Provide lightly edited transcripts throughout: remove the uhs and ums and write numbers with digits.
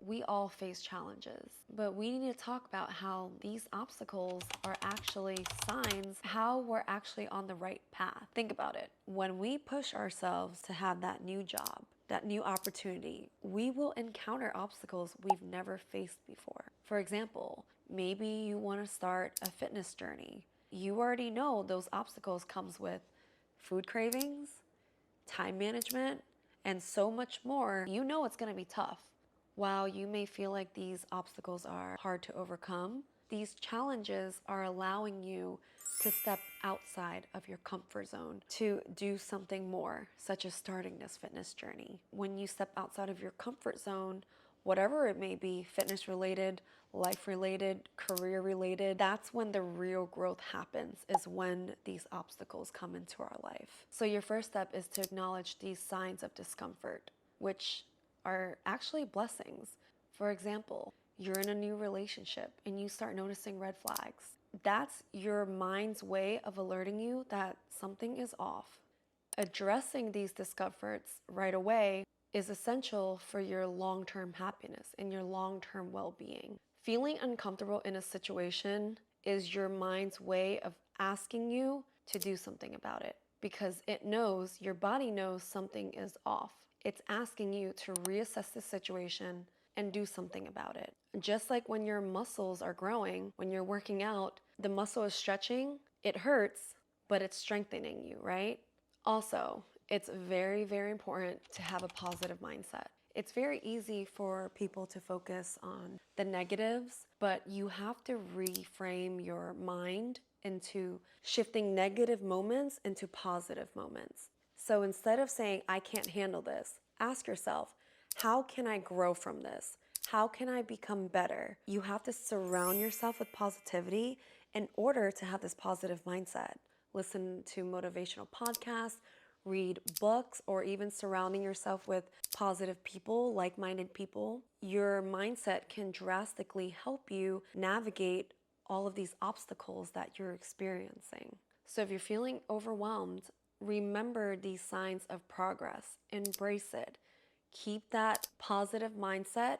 we all face challenges, but we need to talk about how these obstacles are actually signs how we're actually on the right path. Think about it. When we push ourselves to have that new job, that new opportunity, we will encounter obstacles we've never faced before. For example, maybe you want to start a fitness journey. You already know those obstacles comes with food cravings, time management, and so much more. You know it's going to be tough. While you may feel like these obstacles are hard to overcome, these challenges are allowing you to step outside of your comfort zone to do something more, such as starting this fitness journey. When you step outside of your comfort zone, whatever it may be, fitness related, life related, career related, that's when the real growth happens, is when these obstacles come into our life. So your first step is to acknowledge these signs of discomfort, which are actually blessings. For example, you're in a new relationship and you start noticing red flags. That's your mind's way of alerting you that something is off. Addressing these discomforts right away is essential for your long-term happiness and your long-term well-being. Feeling uncomfortable in a situation is your mind's way of asking you to do something about it, because it knows, your body knows something is off. It's asking you to reassess the situation and do something about it. Just like when your muscles are growing, when you're working out, the muscle is stretching, it hurts, but it's strengthening you, right? Also, it's very, very important to have a positive mindset. It's very easy for people to focus on the negatives, but you have to reframe your mind into shifting negative moments into positive moments. So instead of saying, I can't handle this, ask yourself, how can I grow from this? How can I become better? You have to surround yourself with positivity in order to have this positive mindset. Listen to motivational podcasts, read books, or even surrounding yourself with positive people, like-minded people. Your mindset can drastically help you navigate all of these obstacles that you're experiencing. So if you're feeling overwhelmed, remember these signs of progress, embrace it. Keep that positive mindset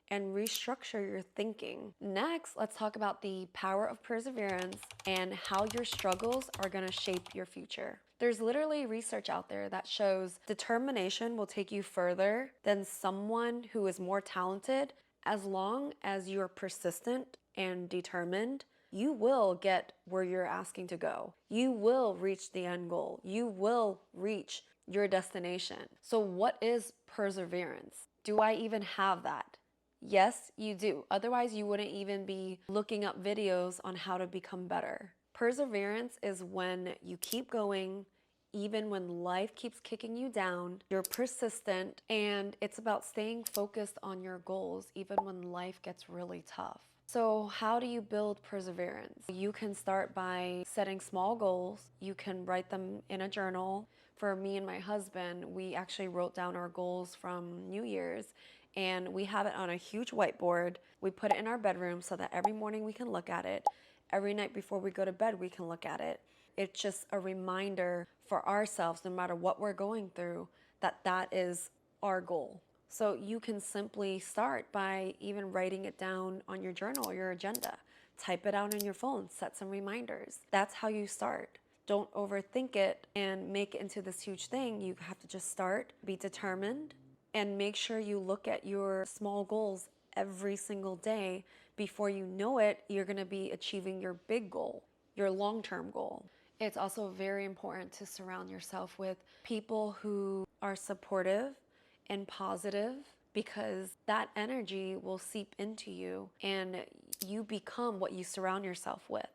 and restructure your thinking. Next, let's talk about the power of perseverance and how your struggles are going to shape your future. There's literally research out there that shows determination will take you further than someone who is more talented. As long as you're persistent and determined, you will get where you're asking to go. You will reach the end goal. You will reach your destination. So what is perseverance? Do I even have that? Yes, you do. Otherwise, you wouldn't even be looking up videos on how to become better. Perseverance is when you keep going, even when life keeps kicking you down. You're persistent, and it's about staying focused on your goals, even when life gets really tough. So how do you build perseverance? You can start by setting small goals. You can write them in a journal. For me and my husband, we actually wrote down our goals from New Year's, and we have it on a huge whiteboard. We put it in our bedroom so that every morning we can look at it. Every night before we go to bed, we can look at it. It's just a reminder for ourselves, no matter what we're going through, that that is our goal. So you can simply start by even writing it down on your journal or your agenda. Type it out on your phone, set some reminders. That's how you start. Don't overthink it and make it into this huge thing. You have to just start, be determined, and make sure you look at your small goals every single day. Before you know it, you're gonna be achieving your big goal, your long-term goal. It's also very important to surround yourself with people who are supportive and positive, because that energy will seep into you and you become what you surround yourself with.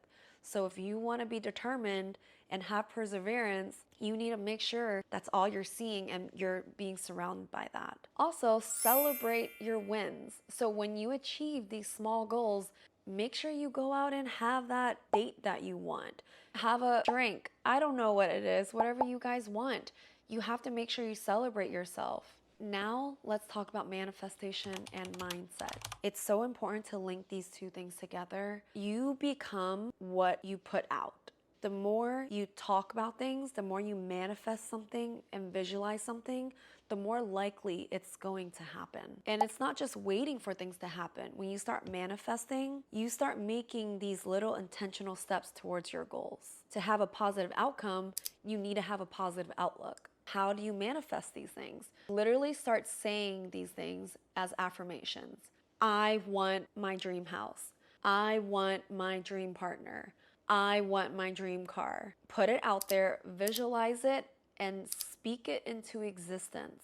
So if you want to be determined and have perseverance, you need to make sure that's all you're seeing and you're being surrounded by that. Also, celebrate your wins. So when you achieve these small goals, make sure you go out and have that date that you want. Have a drink. I don't know what it is, whatever you guys want. You have to make sure you celebrate yourself. Now, let's talk about manifestation and mindset. It's so important to link these two things together. You become what you put out. The more you talk about things, the more you manifest something and visualize something, the more likely it's going to happen. And it's not just waiting for things to happen. When you start manifesting, you start making these little intentional steps towards your goals. To have a positive outcome, you need to have a positive outlook. How do you manifest these things? Literally start saying these things as affirmations. I want my dream house. I want my dream partner. I want my dream car. Put it out there, visualize it, and speak it into existence.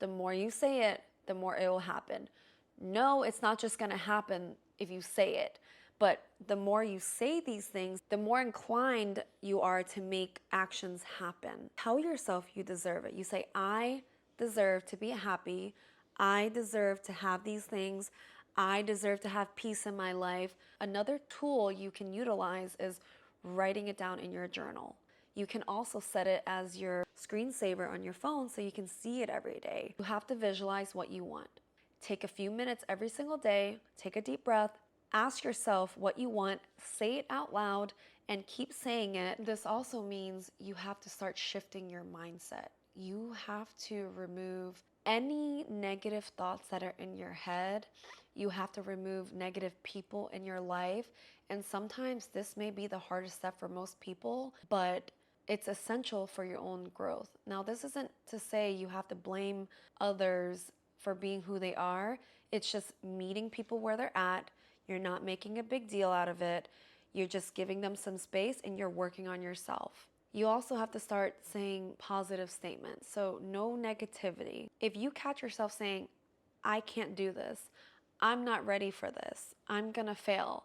The more you say it, the more it will happen. No, it's not just gonna happen if you say it, but the more you say these things, the more inclined you are to make actions happen. Tell yourself you deserve it. You say, I deserve to be happy. I deserve to have these things. I deserve to have peace in my life. Another tool you can utilize is writing it down in your journal. You can also set it as your screensaver on your phone so you can see it every day. You have to visualize what you want. Take a few minutes every single day, take a deep breath, ask yourself what you want, say it out loud, and keep saying it. This also means you have to start shifting your mindset. You have to remove any negative thoughts that are in your head. You have to remove negative people in your life. And sometimes this may be the hardest step for most people, but it's essential for your own growth. Now, this isn't to say you have to blame others for being who they are. It's just meeting people where they're at. You're not making a big deal out of it. You're just giving them some space and you're working on yourself. You also have to start saying positive statements. So no negativity. If you catch yourself saying, I can't do this, I'm not ready for this, I'm gonna fail,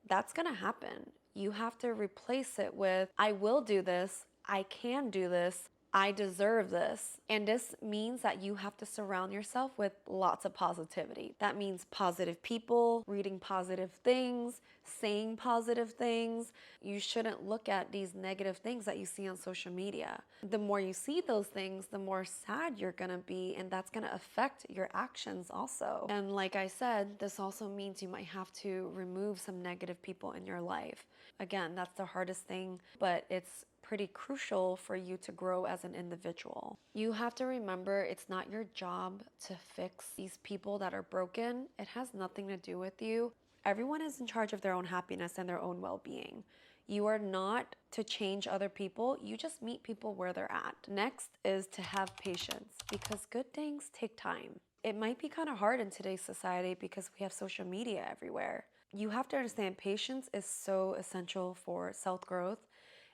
that's gonna happen. You have to replace it with, I will do this, I can do this, I deserve this. And this means that you have to surround yourself with lots of positivity. That means positive people, reading positive things, saying positive things. You shouldn't look at these negative things that you see on social media. The more you see those things, the more sad you're gonna be, and that's gonna affect your actions also. And like I said, this also means you might have to remove some negative people in your life. Again, that's the hardest thing, but it's pretty crucial for you to grow as an individual. You have to remember it's not your job to fix these people that are broken. It has nothing to do with you. Everyone is in charge of their own happiness and their own well-being. You are not to change other people. You just meet people where they're at. Next is to have patience, because good things take time. It might be kind of hard in today's society because we have social media everywhere. You have to understand patience is so essential for self-growth.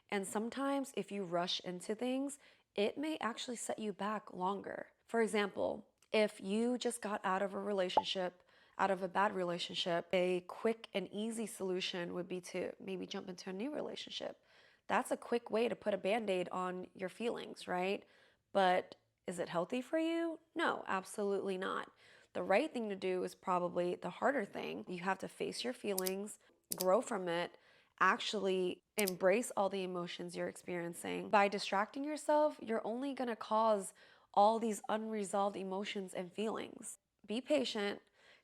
And sometimes if you rush into things, it may actually set you back longer. For example, if you just got out of a relationship, out of a bad relationship, a quick and easy solution would be to maybe jump into a new relationship. That's a quick way to put a band-aid on your feelings, right? But is it healthy for you? No, absolutely not. The right thing to do is probably the harder thing. You have to face your feelings, grow from it, actually embrace all the emotions you're experiencing. By distracting yourself, you're only gonna cause all these unresolved emotions and feelings. Be patient,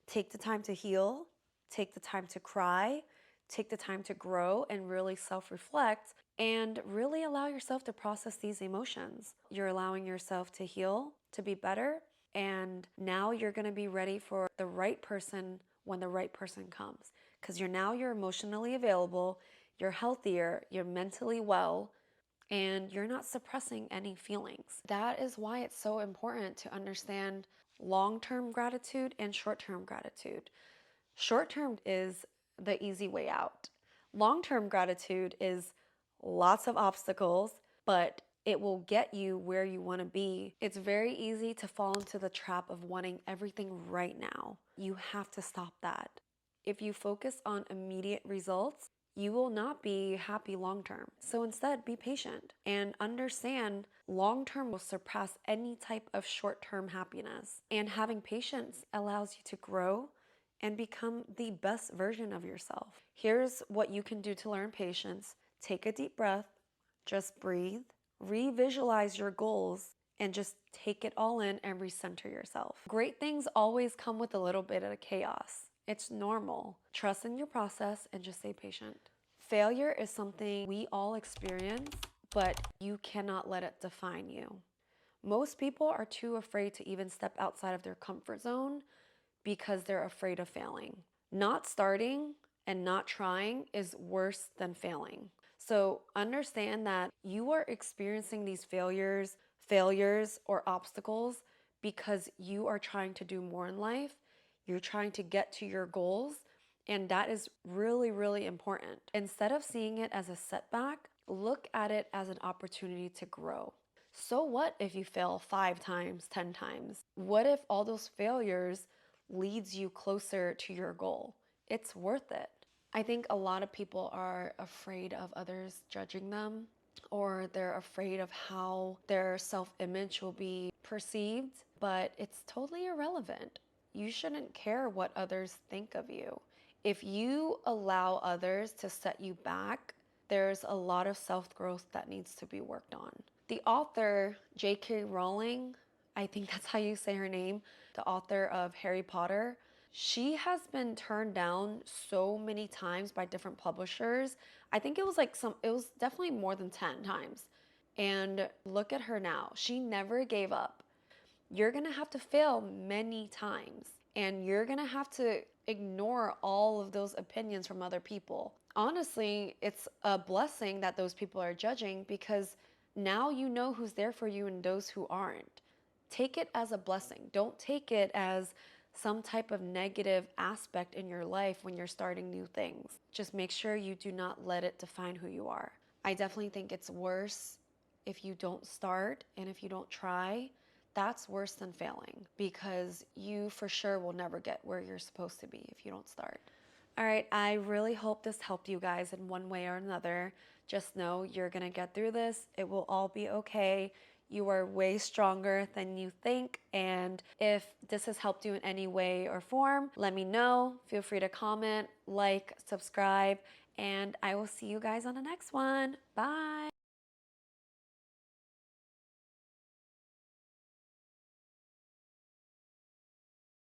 take the time to heal, take the time to cry, take the time to grow and really self-reflect and really allow yourself to process these emotions. You're allowing yourself to heal, to be better, and now you're gonna be ready for the right person when the right person comes. Because you're emotionally available, you're healthier, you're mentally well, and you're not suppressing any feelings. That is why it's so important to understand long-term gratitude and short-term gratitude. Short-term is the easy way out. Long-term gratitude is lots of obstacles, but it will get you where you want to be. It's very easy to fall into the trap of wanting everything right now. You have to stop that. If you focus on immediate results, you will not be happy long term. So instead, be patient and understand long term will surpass any type of short term happiness. And having patience allows you to grow and become the best version of yourself. Here's what you can do to learn patience. Take a deep breath, just breathe, revisualize your goals, and just take it all in and recenter yourself. Great things always come with a little bit of chaos. It's normal. Trust in your process and just stay patient. Failure is something we all experience, but you cannot let it define you. Most people are too afraid to even step outside of their comfort zone because they're afraid of failing. Not starting and not trying is worse than failing. So understand that you are experiencing these failures or obstacles because you are trying to do more in life. You're trying to get to your goals, and that is really, really important. Instead of seeing it as a setback, look at it as an opportunity to grow. So what if you fail 5 times, 10 times? What if all those failures leads you closer to your goal? It's worth it. I think a lot of people are afraid of others judging them, or they're afraid of how their self-image will be perceived, but it's totally irrelevant. You shouldn't care what others think of you. If you allow others to set you back, there's a lot of self-growth that needs to be worked on. The author, J.K. Rowling, I think that's how you say her name, the author of Harry Potter, she has been turned down so many times by different publishers. I think it was it was definitely more than 10 times. And look at her now. She never gave up. You're gonna have to fail many times, and you're gonna have to ignore all of those opinions from other people. Honestly, it's a blessing that those people are judging, because now you know who's there for you and those who aren't. Take it as a blessing. Don't take it as some type of negative aspect in your life when you're starting new things. Just make sure you do not let it define who you are. I definitely think it's worse if you don't start and if you don't try. That's worse than failing, because you for sure will never get where you're supposed to be if you don't start. All right, I really hope this helped you guys in one way or another. Just know you're gonna get through this. It will all be okay. You are way stronger than you think. And if this has helped you in any way or form, let me know. Feel free to comment, like, subscribe, and I will see you guys on the next one. Bye.